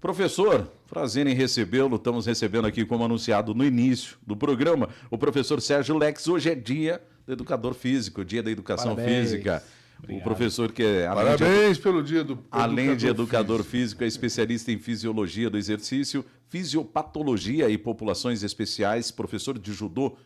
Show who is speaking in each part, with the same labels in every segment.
Speaker 1: Professor, prazer em recebê-lo. Estamos recebendo aqui, como anunciado no início do programa, o professor Sérgio Lex. Hoje é dia do educador físico, dia da educação física. Obrigado. O professor que é...
Speaker 2: Parabéns pelo dia do
Speaker 1: além de educador físico, é especialista em fisiologia do exercício, fisiopatologia e populações especiais, professor de judô.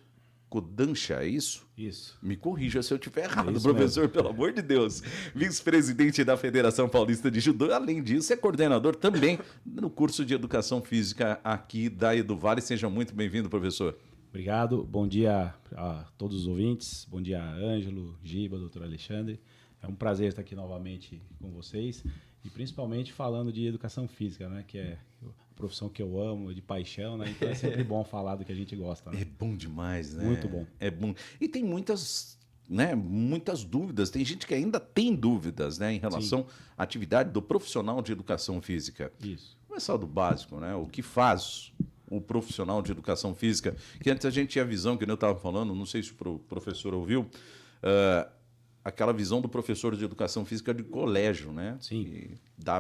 Speaker 1: Kodansha, é isso?
Speaker 3: Isso.
Speaker 1: Me corrija se eu estiver errado, professor, mesmo. Pelo amor de Deus. Vice-presidente da Federação Paulista de Judô. Além disso, é coordenador também no curso de Educação Física aqui da EduVale. Seja muito bem-vindo, professor.
Speaker 3: Obrigado. Bom dia a todos os ouvintes. Bom dia, Ângelo, Giba, doutor Alexandre. É um prazer estar aqui novamente com vocês e principalmente falando de educação física, né? Que é a profissão que eu amo, de paixão, né? Então é sempre bom falar do que a gente gosta. Né?
Speaker 1: É bom demais, né?
Speaker 3: Muito bom.
Speaker 1: É bom. E tem muitas dúvidas. Tem gente que ainda tem dúvidas, né, em relação à atividade do profissional de educação física.
Speaker 3: Isso.
Speaker 1: Começar do básico, né? O que faz o profissional de educação física? Que antes a gente tinha a visão, que eu estava falando, não sei se o professor ouviu, aquela visão do professor de educação física de colégio, né?
Speaker 3: Sim.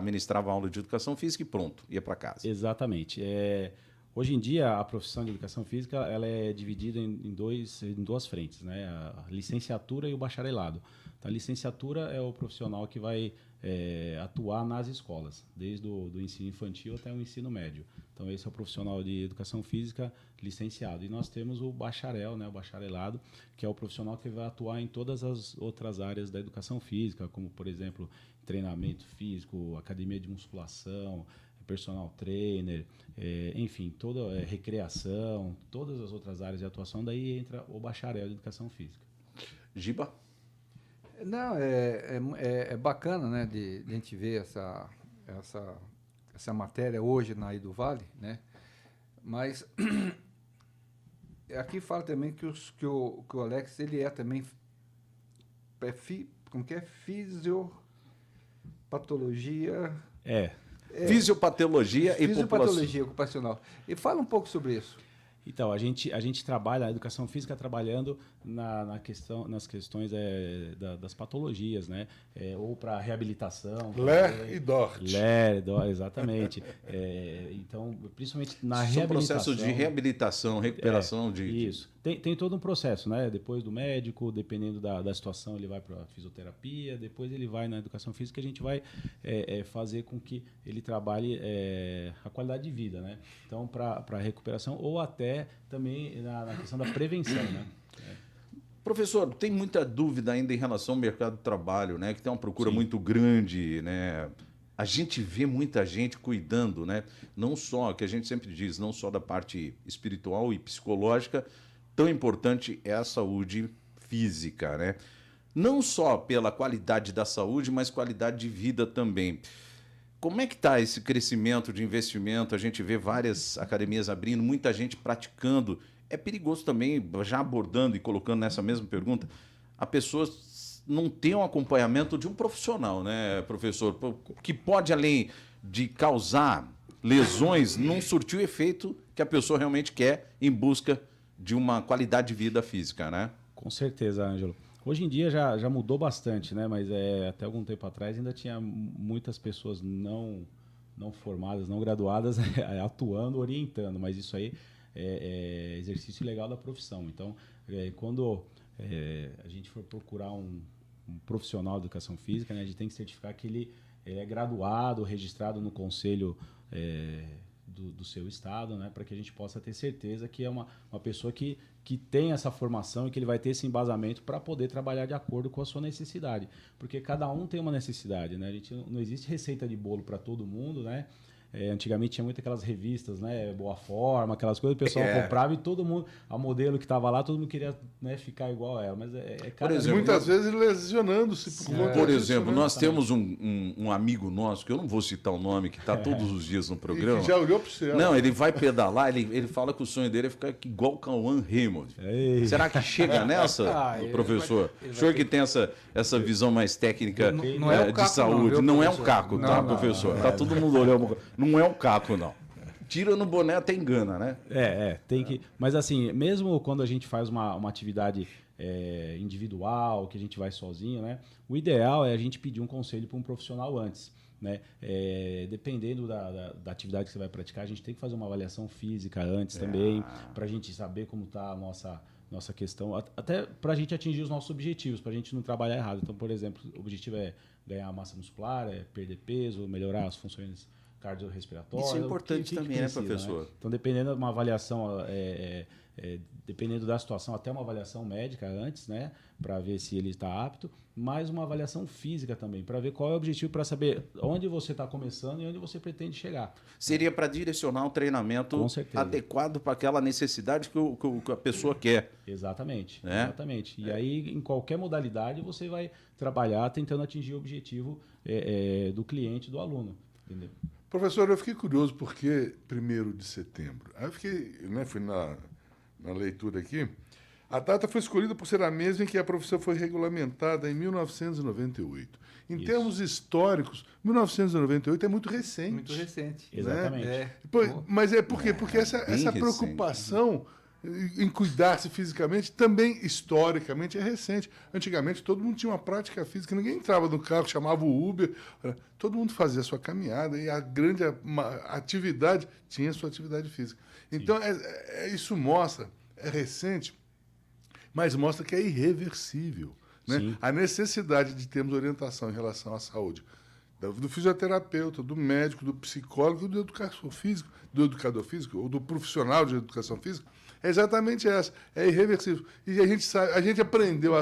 Speaker 1: Ministrava aula de educação física e pronto, ia para casa.
Speaker 3: Exatamente. Hoje em dia, a profissão de educação física ela é dividida em duas frentes, né? A licenciatura e o bacharelado. Então, a licenciatura é o profissional que vai atuar nas escolas, desde do ensino infantil até o ensino médio. Então, esse é o profissional de educação física licenciado. E nós temos o bacharel, né? O bacharelado, que é o profissional que vai atuar em todas as outras áreas da educação física, como, por exemplo, treinamento físico, academia de musculação, personal trainer, enfim, toda recreação, todas as outras áreas de atuação, daí entra o bacharel de educação física.
Speaker 1: Giba?
Speaker 4: Não, é bacana, né, de a gente ver essa matéria hoje na EduVale, né, mas aqui fala também que o Alex, ele é também como que é? Fisiopatologia...
Speaker 1: Fisiopatologia e
Speaker 4: fisiopatologia ocupacional. E fala um pouco sobre isso.
Speaker 3: Então, a gente trabalha a educação física trabalhando nas questões das patologias, né? Ou para reabilitação.
Speaker 2: Lé e Dort.
Speaker 3: Lé, Dort, exatamente. Então, principalmente na reabilitação.
Speaker 1: Processo de reabilitação, recuperação de...
Speaker 3: Isso. Tem todo um processo, né? Depois do médico, dependendo da situação, ele vai para a fisioterapia, depois ele vai na educação física, a gente vai fazer com que ele trabalhe a qualidade de vida, né? Então, para recuperação ou até também na questão da prevenção, né?
Speaker 1: Professor, tem muita dúvida ainda em relação ao mercado de trabalho, né? Que tem uma procura muito grande, né? A gente vê muita gente cuidando, né? Não só, que a gente sempre diz, não só da parte espiritual e psicológica, tão importante é a saúde física, né? Não só pela qualidade da saúde, mas qualidade de vida também. Como é que está esse crescimento de investimento? A gente vê várias academias abrindo, muita gente praticando. É perigoso também, já abordando e colocando nessa mesma pergunta, a pessoa não ter um acompanhamento de um profissional, né, professor? Que pode, além de causar lesões, não surtir o efeito que a pessoa realmente quer em busca de uma qualidade de vida física, né?
Speaker 3: Com certeza, Ângelo. Hoje em dia já mudou bastante, né? Mas até algum tempo atrás ainda tinha muitas pessoas não formadas, não graduadas, atuando, orientando. Mas isso aí é exercício legal da profissão. Então, quando a gente for procurar um profissional de educação física, né, a gente tem que certificar que ele é graduado, registrado no conselho do seu estado, né, para que a gente possa ter certeza que é uma pessoa que tem essa formação e que ele vai ter esse embasamento para poder trabalhar de acordo com a sua necessidade. Porque cada um tem uma necessidade, né? Não existe receita de bolo para todo mundo, né? Antigamente tinha muito aquelas revistas, né? Boa Forma, aquelas coisas, o pessoal comprava e todo mundo, a modelo que estava lá, todo mundo queria, né, ficar igual a ela. Mas
Speaker 2: por exemplo, muitas vezes lesionando-se.
Speaker 1: Por exemplo, nós temos um amigo nosso, que eu não vou citar o nome, que está todos os dias no programa.
Speaker 2: E que já olhou para o céu.
Speaker 1: Não, ele vai pedalar, ele fala que o sonho dele é ficar igual o Cauã Raymond. Será que chega nessa, professor? O senhor que tem essa visão mais técnica de saúde. Não é um caco, tá, professor? Tá todo mundo olhando. Não é um caco, não. Tira no boné até engana, né?
Speaker 3: Tem que... Mas assim, mesmo quando a gente faz uma atividade individual, que a gente vai sozinho, né? O ideal é a gente pedir um conselho para um profissional antes. né? Dependendo da atividade que você vai praticar, a gente tem que fazer uma avaliação física antes também, para a gente saber como está a nossa questão, até para a gente atingir os nossos objetivos, para a gente não trabalhar errado. Então, por exemplo, o objetivo é ganhar massa muscular, é perder peso, melhorar as funções cardiorrespiratórias.
Speaker 1: Isso é importante também, né, professor?
Speaker 3: Né? Então, dependendo de uma avaliação, dependendo da situação, até uma avaliação médica antes, né, para ver se ele está apto, mais uma avaliação física também, para ver qual é o objetivo, para saber onde você está começando e onde você pretende chegar.
Speaker 1: Seria para direcionar um treinamento adequado para aquela necessidade que a pessoa quer.
Speaker 3: Exatamente,
Speaker 1: né?
Speaker 3: Exatamente. E aí, em qualquer modalidade, você vai trabalhar tentando atingir o objetivo do cliente, do aluno. Entendeu?
Speaker 2: Professor, eu fiquei curioso porque 1º de setembro. Aí eu fiquei, né, fui na leitura aqui. A data foi escolhida por ser a mesma em que a profissão foi regulamentada em 1998. Em termos históricos, 1998 é muito recente.
Speaker 4: Muito recente.
Speaker 2: Né?
Speaker 3: Exatamente.
Speaker 2: Mas é por quê? Porque essa preocupação em cuidar-se fisicamente também, historicamente, é recente. Antigamente, todo mundo tinha uma prática física. Ninguém entrava no carro, chamava o Uber. Todo mundo fazia a sua caminhada e a grande atividade tinha a sua atividade física. Então, isso mostra, é recente, mas mostra que é irreversível. Né? A necessidade de termos orientação em relação à saúde do fisioterapeuta, do médico, do psicólogo, do educador físico ou do profissional de educação física é exatamente essa, é irreversível. E a gente aprendeu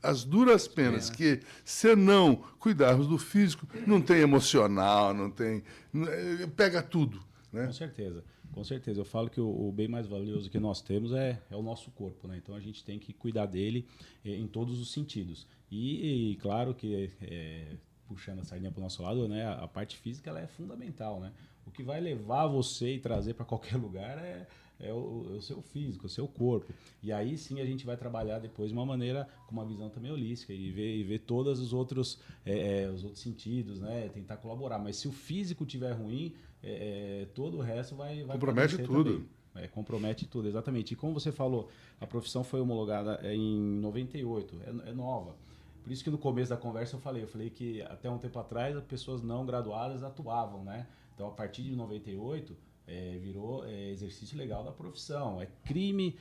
Speaker 2: as duras penas que, se não cuidarmos do físico, não tem emocional, não tem... pega tudo. Né?
Speaker 3: Com certeza. Com certeza. Eu falo que o bem mais valioso que nós temos é o nosso corpo, né? Então a gente tem que cuidar dele em todos os sentidos. E claro que, puxando a sardinha para o nosso lado, né, a parte física ela é fundamental, né? O que vai levar você e trazer para qualquer lugar é o seu físico, o seu corpo. E aí sim a gente vai trabalhar depois de uma maneira, com uma visão também holística e ver todos os outros sentidos, né? Tentar colaborar. Mas se o físico estiver ruim, todo o resto vai
Speaker 2: compromete tudo.
Speaker 3: Compromete tudo, exatamente. E como você falou, a profissão foi homologada em 98, é nova. Por isso que no começo da conversa eu falei que até um tempo atrás as pessoas não graduadas atuavam, né? Então a partir de 98 virou exercício legal da profissão. É crime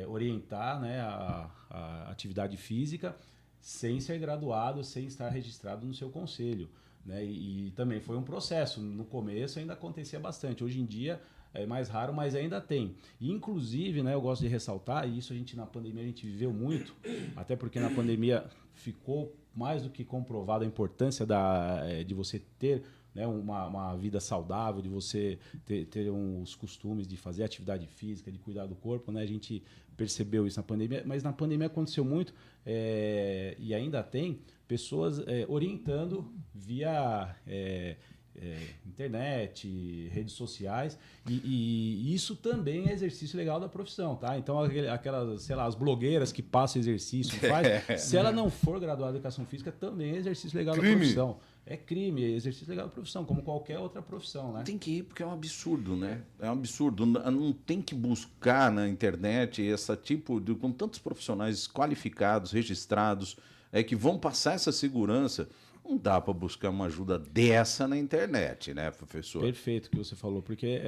Speaker 3: orientar, né, a atividade física sem ser graduado, sem estar registrado no seu conselho. Né? E também foi um processo. No começo ainda acontecia bastante. Hoje em dia é mais raro, mas ainda tem. E, inclusive, né, eu gosto de ressaltar, e isso na pandemia a gente viveu muito, até porque na pandemia ficou mais do que comprovado a importância de você ter, né, uma vida saudável, de você ter os costumes de fazer atividade física, de cuidar do corpo. Né? A gente percebeu isso na pandemia, mas na pandemia aconteceu muito, e ainda tem pessoas orientando via internet, redes sociais, e isso também é exercício legal da profissão, tá? Então aquelas, sei lá, as blogueiras que passam exercício, se ela não for graduada em educação física, também é exercício legal da profissão. É crime, é exercício legal da profissão, como qualquer outra profissão, né?
Speaker 1: Tem que ir, porque é um absurdo, né? É um absurdo. Não tem que buscar na internet esse tipo de... com tantos profissionais qualificados, registrados, que vão passar essa segurança. Não dá para buscar uma ajuda dessa na internet, né, professor?
Speaker 3: Perfeito o que você falou, porque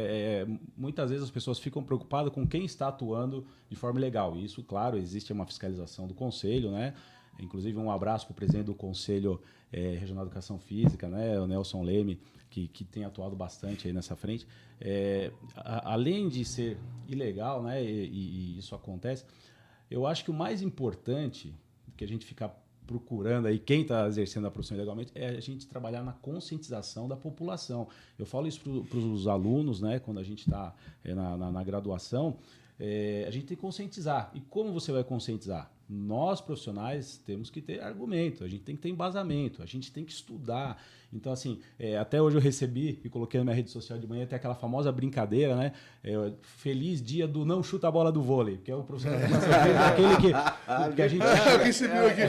Speaker 3: muitas vezes as pessoas ficam preocupadas com quem está atuando de forma ilegal. E isso, claro, existe uma fiscalização do Conselho, né? Inclusive, um abraço para o presidente do Conselho Regional de Educação Física, né, o Nelson Leme, que tem atuado bastante aí nessa frente. Além de ser ilegal, né, e isso acontece, eu acho que o mais importante que a gente fica procurando aí, quem está exercendo a profissão ilegalmente, é a gente trabalhar na conscientização da população. Eu falo isso para os alunos, né, quando a gente está na graduação, a gente tem que conscientizar. E como você vai conscientizar? Nós, profissionais, temos que ter argumento, a gente tem que ter embasamento, a gente tem que estudar. Então, assim, até hoje eu recebi e coloquei na minha rede social de manhã, tem aquela famosa brincadeira, né? Feliz dia do não chuta a bola do vôlei, que é o profissional aquele que a gente...
Speaker 2: Eu recebi aqui.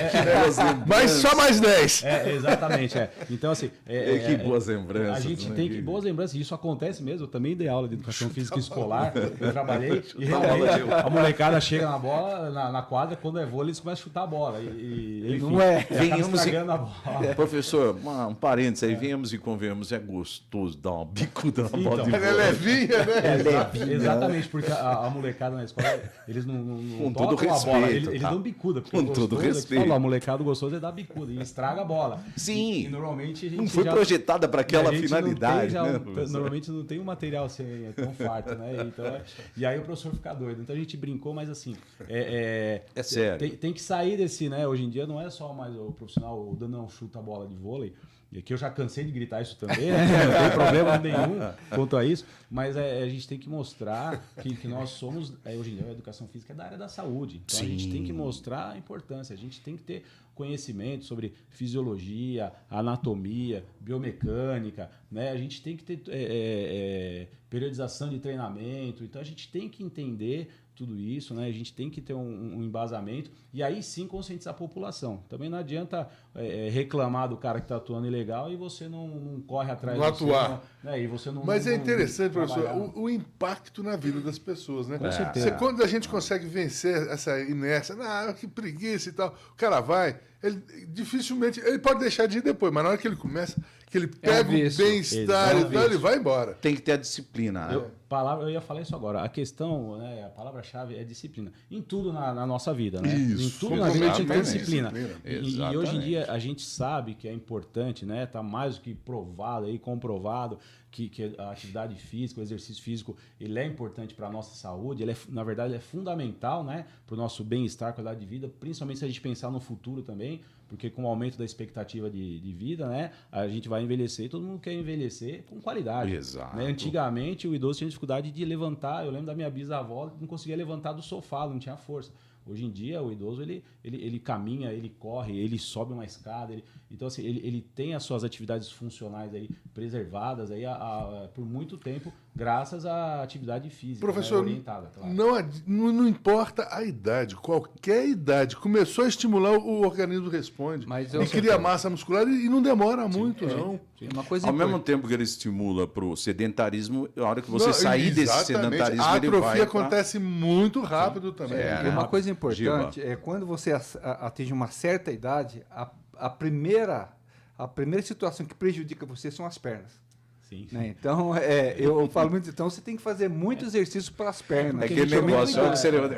Speaker 2: Mas só mais 10.
Speaker 3: Exatamente. Então, assim...
Speaker 1: que boas lembranças.
Speaker 3: A gente tem que... Boas lembranças, e isso acontece mesmo. Eu também dei aula de educação física escolar, eu trabalhei, e realmente a molecada chega na bola, na quadra, quando é vôlei, eles começam a chutar a bola. Enfim,
Speaker 4: Não é.
Speaker 1: Venhamos
Speaker 3: estragando a bola.
Speaker 1: Professor, um parênteses aí, venhamos e convenhamos, é gostoso dar uma bicuda na bola de
Speaker 2: Ela é
Speaker 1: vôlei.
Speaker 2: levinha, né?
Speaker 3: Exatamente, porque a molecada na escola, eles não
Speaker 1: Com
Speaker 3: tocam
Speaker 1: todo
Speaker 3: a bola,
Speaker 1: respeito,
Speaker 3: eles
Speaker 1: tá?
Speaker 3: dão bicuda. Porque
Speaker 1: Com
Speaker 3: o
Speaker 1: todo
Speaker 3: gostoso é que
Speaker 1: respeito.
Speaker 3: fala, a molecada gostoso é dar bicuda e estraga a bola.
Speaker 1: Sim.
Speaker 3: E normalmente a gente
Speaker 1: Não foi projetada para aquela
Speaker 3: a gente
Speaker 1: finalidade,
Speaker 3: não tem
Speaker 1: né,
Speaker 3: já
Speaker 1: professor?
Speaker 3: normalmente não tem um material assim, tão farto, né? Então, e aí o professor fica doido. Então a gente brincou, mas assim...
Speaker 1: É sério.
Speaker 3: Tem que sair desse, né? Hoje em dia não é só mais o profissional dando um chuta a bola de vôlei. E aqui eu já cansei de gritar isso também, né? Não tem problema nenhum quanto a isso. Mas a gente tem que mostrar que nós somos... hoje em dia a educação física é da área da saúde. Então a gente tem que mostrar a importância. A gente tem que ter conhecimento sobre fisiologia, anatomia, biomecânica, né? A gente tem que ter periodização de treinamento. Então a gente tem que entender tudo isso, né? A gente tem que ter um embasamento e aí sim conscientizar a população. Também não adianta reclamar do cara que está atuando ilegal e você não corre atrás
Speaker 2: Não atuar.
Speaker 3: E você não,
Speaker 2: Mas é interessante, professor,
Speaker 3: trabalhar.
Speaker 2: o impacto na vida das pessoas, né?
Speaker 3: Com certeza.
Speaker 2: Quando a gente consegue vencer essa inércia, que preguiça e tal, o cara vai, ele dificilmente, ele pode deixar de ir depois, mas na hora que ele começa, que ele pega o
Speaker 4: vício.
Speaker 2: bem-estar e tal, ele vai embora.
Speaker 1: Tem que ter a disciplina. né?
Speaker 3: Eu ia falar isso agora. A questão, né, a palavra-chave é disciplina. Em tudo na nossa vida, né?
Speaker 2: Isso.
Speaker 3: Em tudo na vida a gente tem que ter
Speaker 1: Exatamente.
Speaker 3: disciplina. E hoje em dia a gente sabe que é importante, né? Tá mais do que provado aí, comprovado que a atividade física, o exercício físico, ele é importante para a nossa saúde, na verdade, ele é fundamental, né, para o nosso bem-estar, qualidade de vida, principalmente se a gente pensar no futuro também, porque com o aumento da expectativa de vida, né, a gente vai envelhecer e todo mundo quer envelhecer com qualidade.
Speaker 1: Exato.
Speaker 3: Né? Antigamente, o idoso tinha dificuldade de levantar, eu lembro da minha bisavó, não conseguia levantar do sofá, não tinha força. Hoje em dia, o idoso, ele caminha, ele corre, ele sobe uma escada. Então, assim, ele tem as suas atividades funcionais aí preservadas aí por muito tempo, graças à atividade física,
Speaker 2: Professor,
Speaker 3: né, orientada, claro.
Speaker 2: não importa a idade, qualquer idade, começou a estimular, o organismo responde.
Speaker 4: Mas
Speaker 2: e cria massa muscular e não demora muito, não.
Speaker 4: Uma coisa
Speaker 1: Ao mesmo
Speaker 4: importante.
Speaker 1: tempo que ele estimula para o sedentarismo, a hora que você
Speaker 2: Não,
Speaker 1: sair desse
Speaker 2: exatamente.
Speaker 1: sedentarismo,
Speaker 2: A
Speaker 1: ele vai
Speaker 2: atrofia
Speaker 1: pra-
Speaker 2: acontece muito rápido também.
Speaker 4: E uma coisa importante
Speaker 1: Giba.
Speaker 4: é quando você atinge uma certa idade, a primeira situação que prejudica você são as pernas.
Speaker 3: Sim.
Speaker 4: Né? Então, eu falo muito, então você tem que fazer muito exercício para as pernas.
Speaker 1: É aquele
Speaker 3: gente chama
Speaker 1: negócio
Speaker 3: muito
Speaker 1: que você levanta,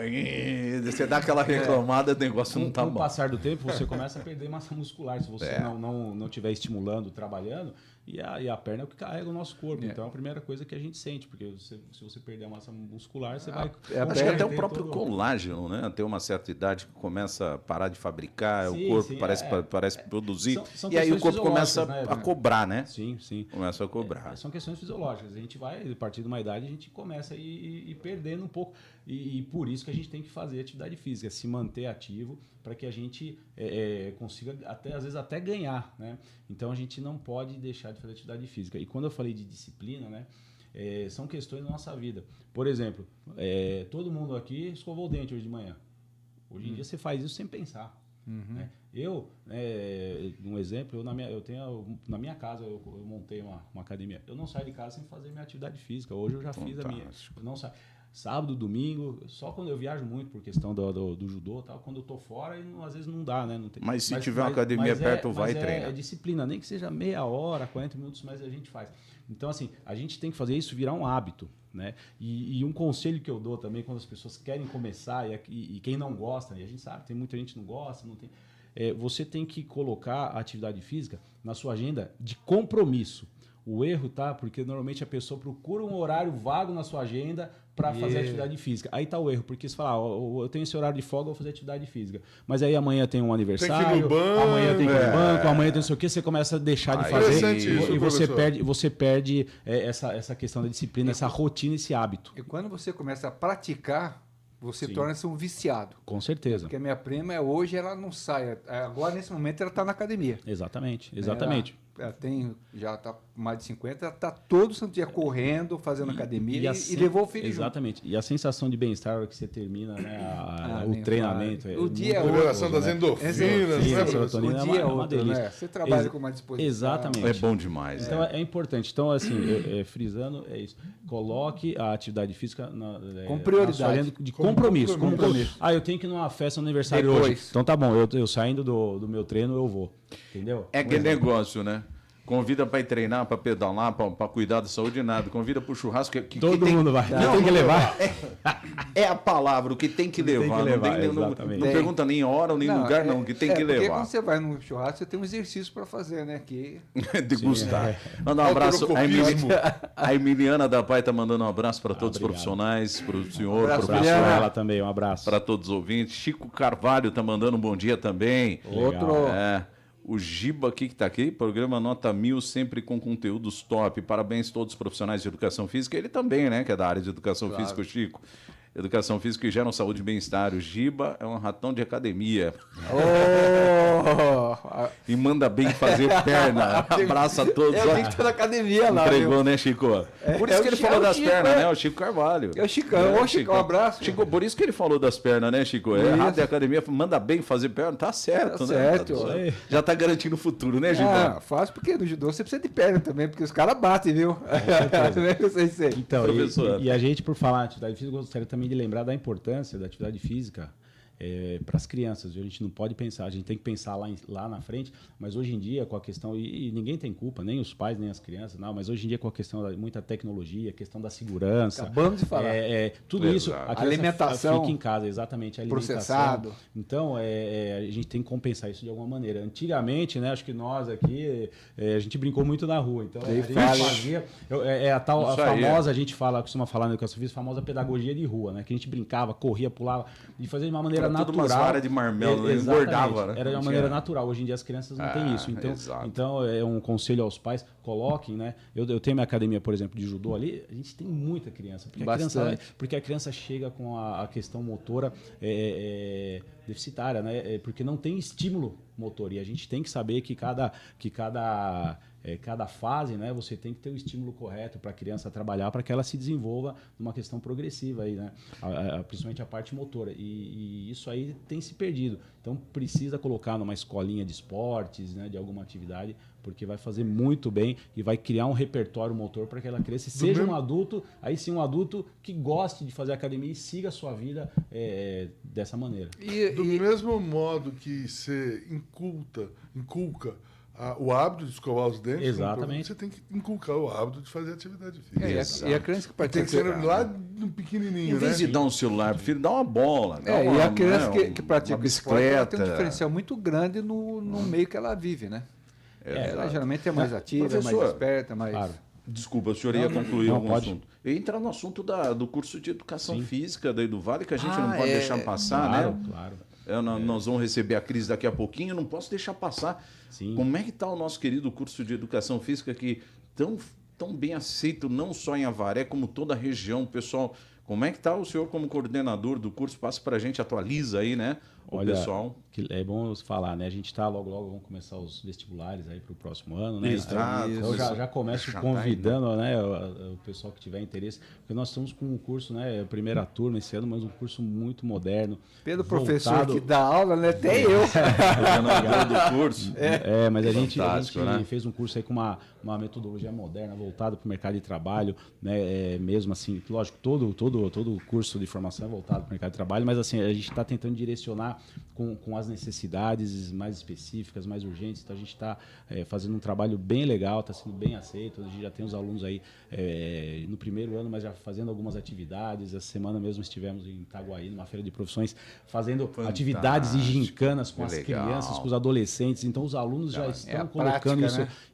Speaker 1: você dá aquela reclamada, o negócio não tá
Speaker 3: Com o
Speaker 1: bom.
Speaker 3: passar do tempo, você começa a perder massa muscular se você não estiver estimulando, trabalhando. E a perna é o que carrega o nosso corpo. Então é a primeira coisa que a gente sente, porque se você perder a massa muscular, você vai.
Speaker 1: Acho que até
Speaker 3: perder
Speaker 1: o próprio
Speaker 3: todo-
Speaker 1: colágeno, né? Tem uma certa idade que começa a parar de fabricar, o
Speaker 3: Sim,
Speaker 1: corpo
Speaker 3: sim,
Speaker 1: parece produzir.
Speaker 3: São
Speaker 1: E aí o
Speaker 3: questões
Speaker 1: corpo começa
Speaker 3: fisiológicas, né?
Speaker 1: a cobrar, né?
Speaker 3: Sim, sim.
Speaker 1: Começa a cobrar.
Speaker 3: São questões fisiológicas. A gente vai, a partir de uma idade, a gente começa a ir perdendo um pouco. E por isso que a gente tem que fazer atividade física, se manter ativo, para que a gente consiga, às vezes, até ganhar. Né? Então a gente não pode deixar de fazer atividade física. E quando eu falei de disciplina, né, são questões da nossa vida. Por exemplo, todo mundo aqui escovou o dente hoje de manhã. Hoje em dia você faz isso sem pensar. Né? Um exemplo, eu tenho na minha casa, eu montei uma academia. Eu não saio de casa sem fazer minha atividade física. Hoje eu já fiz a minha. Eu não saio. Sábado, domingo, só quando eu viajo muito por questão do judô, tal, quando eu tô fora, às vezes não dá, né? Não tem,
Speaker 1: Mas se tiver uma academia perto, vai e treina.
Speaker 3: É disciplina, nem que seja meia hora, 40 minutos, mas a gente faz. Então, assim, a gente tem que fazer isso virar um hábito, né? E um conselho que eu dou também, quando as pessoas querem começar e quem não gosta, e a gente sabe, tem muita gente que não gosta, não tem... você tem que colocar a atividade física na sua agenda de compromisso. O erro tá porque normalmente a pessoa procura um horário vago na sua agenda para fazer atividade física. Aí tá o erro, porque você fala, eu tenho esse horário de folga, eu vou fazer atividade física. Mas aí amanhã tem um aniversário,
Speaker 2: Tem que ir no banco,
Speaker 3: amanhã tem que ir no banco, amanhã tem não sei o que, você começa a deixar de fazer
Speaker 2: interessante isso,
Speaker 3: e você
Speaker 2: professor.
Speaker 3: perde essa questão da disciplina, essa rotina, esse hábito.
Speaker 4: E quando você começa a praticar, você
Speaker 3: Sim.
Speaker 4: torna-se um viciado.
Speaker 3: Com certeza.
Speaker 4: Porque a minha prima, hoje, ela não sai. Agora, nesse momento, ela está na academia.
Speaker 3: Exatamente.
Speaker 4: já está mais de 50, ela está todo santo dia correndo, fazendo academia e levou o filho
Speaker 3: exatamente. E a sensação de bem-estar na hora que você termina, né, o treinamento.
Speaker 4: O dia é
Speaker 2: liberação das endorfinas, né?
Speaker 3: Serotonina,
Speaker 4: o dia é
Speaker 3: uma
Speaker 4: outro,
Speaker 3: delícia.
Speaker 4: né? Você trabalha com uma disposição.
Speaker 3: Exatamente.
Speaker 1: É bom demais.
Speaker 3: Então é importante. Então, assim, frisando, é isso. Coloque a atividade física
Speaker 4: com prioridade.
Speaker 3: Na sua agenda de compromisso. Eu tenho que ir numa festa no aniversário hoje. Então tá bom, eu saindo do meu treino, eu vou. Entendeu?
Speaker 1: É aquele negócio, né? Convida para ir treinar, para pedalar, para cuidar da saúde, nada. Convida para o churrasco.
Speaker 3: Todo mundo vai.
Speaker 1: Não,
Speaker 3: tem que levar.
Speaker 1: É a palavra, o que tem que levar. Não pergunta nem hora, nem lugar, não. O que tem que levar.
Speaker 4: Porque quando você vai no churrasco, você tem um exercício para fazer, né?
Speaker 1: Degustar. Manda um abraço. A Emiliana da Pai está mandando um abraço para todos os profissionais, para o senhor,
Speaker 3: para ela também, um abraço.
Speaker 1: Para todos os ouvintes. Chico Carvalho está mandando um bom dia também.
Speaker 4: Outro.
Speaker 1: O Giba aqui que está aqui, programa Nota 1000, sempre com conteúdos top. Parabéns a todos os profissionais de educação física. Ele também, né, que é da área de educação física, o Chico. Educação física que geram saúde e bem-estar. O Giba é um ratão de academia. E manda bem fazer perna. Abraça a todos.
Speaker 4: Eu vi que tá na academia lá.
Speaker 1: Entregou, né, Chico? Por isso que ele falou das pernas, né? O Chico Carvalho.
Speaker 4: É o Chicão. Ô, Chico, um abraço.
Speaker 1: Chico, por isso que ele falou das pernas, né, Chico? É rato de academia, manda bem fazer perna. Tá certo, né?
Speaker 4: Certo.
Speaker 1: Já tá garantindo o futuro, né, Giba?
Speaker 4: Fácil, porque no judô você precisa de perna também, porque os caras batem, viu?
Speaker 3: Então, e a gente, por falar em atividade física, gostaria também de lembrar da importância da atividade física para as crianças. A gente não pode pensar, a gente tem que pensar lá na frente, mas hoje em dia com a questão, e ninguém tem culpa, nem os pais, nem as crianças, não, mas hoje em dia com a questão da muita tecnologia, a questão da segurança.
Speaker 4: Acabamos de falar.
Speaker 3: Tudo isso, a
Speaker 4: alimentação
Speaker 3: fica em casa, exatamente, a alimentação.
Speaker 4: Processado.
Speaker 3: Então, a gente tem que compensar isso de alguma maneira. Antigamente, né, acho que nós aqui, a gente brincou muito na rua, então a gente fazia, a famosa, a gente costuma falar na educação física, a famosa pedagogia de rua, né, que a gente brincava, corria, pulava, e fazia de uma maneira natural.
Speaker 1: Tudo umas varas de marmelo, né? Engordava, né?
Speaker 3: Era de uma maneira natural. Hoje em dia as crianças não têm isso. Então é um conselho aos pais, coloquem, né? Eu tenho minha academia, por exemplo, de judô ali, a gente tem muita criança. Porque a criança chega com a questão motora deficitária, né? Porque não tem estímulo motor. E a gente tem que saber que cada fase, né, você tem que ter o estímulo correto para a criança trabalhar, para que ela se desenvolva numa questão progressiva aí, né? Principalmente a parte motora. E isso aí tem se perdido. Então precisa colocar numa escolinha de esportes, né, de alguma atividade, porque vai fazer muito bem e vai criar um repertório motor para que ela cresça e seja um adulto, aí sim um adulto que goste de fazer academia e siga a sua vida dessa maneira.
Speaker 2: Do mesmo modo que você inculca o hábito de escovar os dentes,
Speaker 3: exatamente,
Speaker 2: você tem que inculcar o hábito de fazer atividade física.
Speaker 4: E a criança que pratica...
Speaker 2: Tem que ser lá no pequenininho,
Speaker 1: em vez de dar um celular pro filho, dá uma bola.
Speaker 4: E a criança que pratica
Speaker 1: bicicleta,
Speaker 4: ela tem um diferencial muito grande no meio que ela vive, né? Ela geralmente é mais ativa, mais esperta, mais...
Speaker 3: Claro.
Speaker 1: Desculpa, o senhor ia concluir algum assunto. Eu ia entrar no assunto do curso de educação física daí do Vale, que a gente não pode deixar passar, né?
Speaker 3: Claro.
Speaker 1: Nós vamos receber a Cris daqui a pouquinho, não posso deixar passar.
Speaker 3: Sim.
Speaker 1: Como é que está o nosso querido curso de educação física que tão bem aceito, não só em Avaré, como toda a região, pessoal? Como é que está o senhor como coordenador do curso? Passa para a gente, atualiza aí, né?
Speaker 3: Olha,
Speaker 1: pessoal.
Speaker 3: É bom falar, né? A gente está logo vamos começar os vestibulares aí para o próximo ano, né?
Speaker 1: Exato.
Speaker 3: Eu já começo convidando, né, o pessoal que tiver interesse, porque nós estamos com um curso, né, primeira turma esse ano, mas um curso muito moderno.
Speaker 4: Pelo professor que dá aula, né? Até eu.
Speaker 1: do curso.
Speaker 3: Mas a gente
Speaker 1: né?
Speaker 3: fez um curso aí com uma metodologia moderna voltada para o mercado de trabalho, né? Mesmo assim, lógico, todo curso de formação é voltado para o mercado de trabalho, mas assim, a gente está tentando direcionar com as necessidades mais específicas, mais urgentes. Então a gente está fazendo um trabalho bem legal, está sendo bem aceito. A gente já tem os alunos aí no primeiro ano, mas já fazendo algumas atividades. Essa semana mesmo estivemos em Itaguaí, numa feira de profissões, fazendo atividades e gincanas com as crianças, com os adolescentes. Então os alunos já estão colocando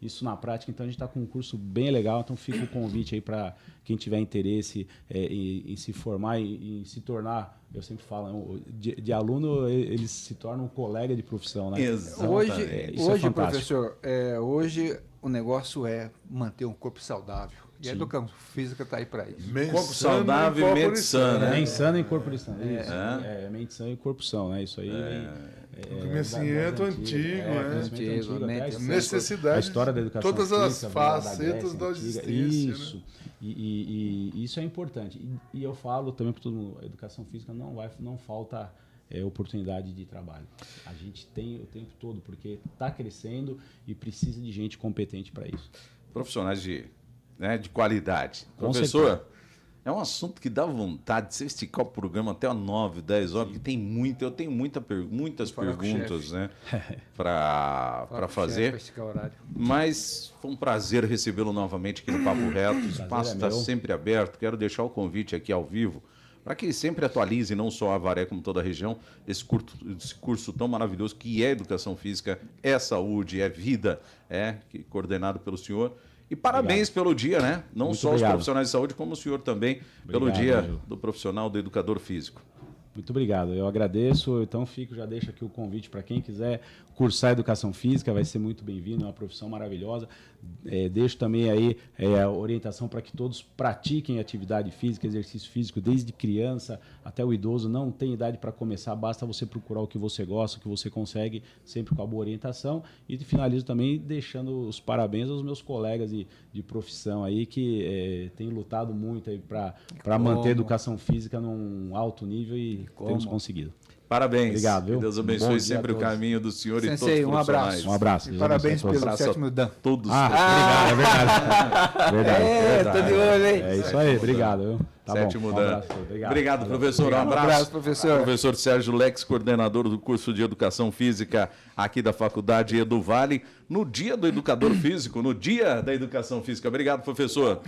Speaker 3: isso na prática. Então a gente está com um curso bem legal. Então fica o convite aí para quem tiver interesse em se formar e em se tornar, eu sempre falo, de aluno eles se tornam um colega de profissão, né?
Speaker 4: Hoje, professor, hoje o negócio é manter um corpo saudável. E a educação física está aí para isso.
Speaker 1: Corpo saudável e mente sã, né?
Speaker 3: Mente sã e corpo sã. Isso. Mente sã e corpo são, né? Isso aí
Speaker 2: Conhecimento antigo, né?
Speaker 3: Antigo,
Speaker 2: necessidade.
Speaker 3: A história da educação
Speaker 2: todas
Speaker 3: física,
Speaker 2: as facetas da existência.
Speaker 3: Isso.
Speaker 2: Né?
Speaker 3: E isso é importante. E eu falo também para todo mundo, a educação física não falta oportunidade de trabalho. A gente tem o tempo todo, porque está crescendo e precisa de gente competente para isso.
Speaker 1: Profissionais de qualidade.
Speaker 3: Com
Speaker 1: Professor,
Speaker 3: certeza.
Speaker 1: é um assunto que dá vontade de você esticar o programa até às 9, 10 horas, porque eu tenho muitas perguntas, né, para fazer. Mas foi um prazer recebê-lo novamente aqui no Papo Reto. O espaço está sempre aberto. Quero deixar o convite aqui ao vivo para que sempre atualize, não só a Avaré, como toda a região, esse curso tão maravilhoso que é Educação Física, é saúde, é vida, coordenado pelo senhor. E parabéns pelo dia, né? Não
Speaker 3: Muito
Speaker 1: só
Speaker 3: obrigado.
Speaker 1: os profissionais de saúde, como o senhor também, pelo dia do profissional, do educador físico.
Speaker 3: Muito obrigado, eu agradeço. Então já deixo aqui o convite para quem quiser cursar Educação Física, vai ser muito bem-vindo, é uma profissão maravilhosa. Deixo também aí a orientação para que todos pratiquem atividade física, exercício físico, desde criança até o idoso. Não tem idade para começar, basta você procurar o que você gosta, o que você consegue, sempre com a boa orientação. E finalizo também deixando os parabéns aos meus colegas de profissão aí que têm lutado muito aí para manter a educação física num alto nível e temos conseguido.
Speaker 1: Parabéns.
Speaker 3: Obrigado, viu?
Speaker 1: Deus abençoe sempre o caminho do senhor
Speaker 4: Sensei,
Speaker 1: e todos os profissionais.
Speaker 3: Um abraço.
Speaker 4: E parabéns pelo sétimo Dan.
Speaker 1: Todos.
Speaker 3: Obrigado, é verdade. Verdade.
Speaker 4: Tô de olho, hein?
Speaker 3: É isso aí, obrigado. Viu? Tá
Speaker 1: Sétimo
Speaker 3: bom.
Speaker 1: Dan. Obrigado, professor. Um abraço.
Speaker 4: Um abraço, professor.
Speaker 1: Professor Sérgio Lex, coordenador do curso de Educação Física aqui da Faculdade Edu Vale, no Dia do Educador Físico, no Dia da Educação Física. Obrigado, professor.